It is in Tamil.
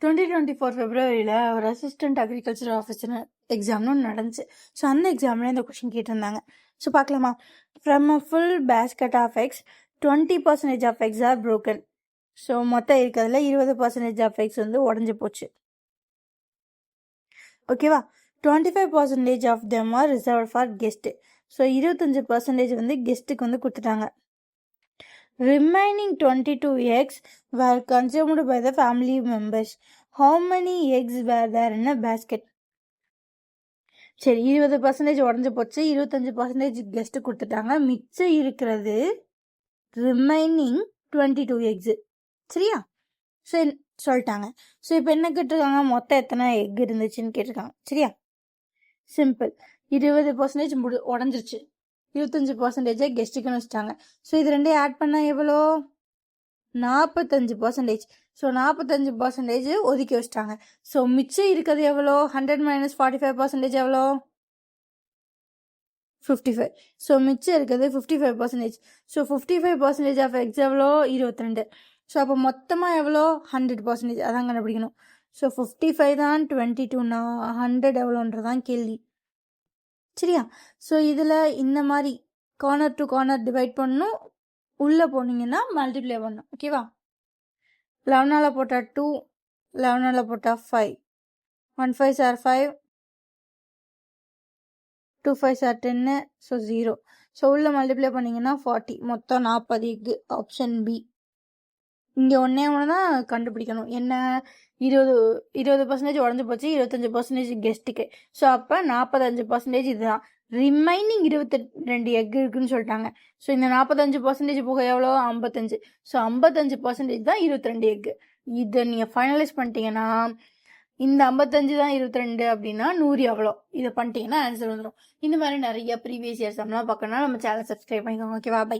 2024 பிப்ரவரியில் ஒரு அசிஸ்டன்ட் அக்ரிகல்ச்சர் ஆஃபீஸர் எக்ஸாம்னு ஒன்று நடந்துச்சு. ஸோ அந்த எக்ஸாமில் இந்த கொஷின் கேட்டிருந்தாங்க. ஸோ பார்க்கலாமா? From a full basket of X 20% of X are broken. So மொத்தம் இருக்கிறதுல 20% ஆஃப் எக்ஸ் வந்து உடஞ்சி போச்சு. ஓகேவா? 25% of them are reserve for guest. So 25% வந்து கெஸ்ட்டுக்கு வந்து கொடுத்துட்டாங்க. Remaining 22 eggs were consumed by the family members. How many eggs were there in a basket? சரி, 20% உடஞ்சி போச்சு, 25% கெஸ்ட் கொடுத்துட்டாங்க, மிச்சம் இருக்கிறது ரிமைனிங் 22 எக்ஸு. சரியா? சரி சொல்லிட்டாங்க. ஸோ இப்போ என்ன கேட்டிருக்காங்க? மொத்தம் எத்தனை எக் இருந்துச்சுன்னு கேட்டிருக்காங்க. சரியா? சிம்பிள். 20% உடஞ்சிருச்சு, 25% கெஸ்ட்டுக்குன்னு வச்சுட்டாங்க. ஸோ இது ரெண்டையும் ஆட் பண்ணால் எவ்வளோ? 45%. ஸோ 45% ஒதுக்கி வச்சிட்டாங்க. ஸோ மிச்சம் இருக்கிறது எவ்வளோ? 100 - 45% எவ்வளோ? 55. ஸோ மிச்சம் இருக்கிறது 55%. ஸோ 55% ஆஃப் எக்ஸ் எவ்வளோ? 22. ஸோ அப்போ மொத்தமாக எவ்வளோ? 100%. அதான் கண்டுபிடிக்கணும். ஸோ 55 தான் 22னா 100 எவ்வளோன்றதான் கேள்வி. சரியா? ஸோ இதில் இந்த மாதிரி கார்னர் டு கார்னர் டிவைட் பண்ணணும், உள்ளே போனீங்கன்னா மல்டிப்ளை பண்ணணும். ஓகேவா? 11 போட்டால் 2, 11 போட்டால் 5, 1 5 are 5, 2 5 are 10, ஸோ 0. ஸோ உள்ளே மல்டிப்ளை பண்ணிங்கன்னா 40, மொத்தம் 40 எக்கு. Option B. இங்கே ஒன்றே தான் கண்டுபிடிக்கணும். என்ன? 20% உடஞ்சி போச்சு, 25% கெஸ்ட்டுக்கு. ஸோ அப்போ 45% இதுதான். ரிமைனிங் 22 எக் இருக்குன்னு சொல்லிட்டாங்க. ஸோ இந்த 45% போக எவ்வளோ? 55. ஸோ 55% தான் 22 எக்கு. இதை நீங்கள் ஃபைனலைஸ் பண்ணிட்டீங்கன்னா இந்த 55 தான் 22 அப்படின்னா 100 எவ்வளோ? இதை பண்ணிட்டீங்கன்னா ஆன்சர் வந்துடும். இந்த மாதிரி நிறைய ப்ரீவியஸ் இயர்ஸ் எல்லாம் பார்க்கணும்னா நம்ம சேனல் சப்ஸ்கிரைப் பண்ணிக்கோங்க. ஓகேவா? பை.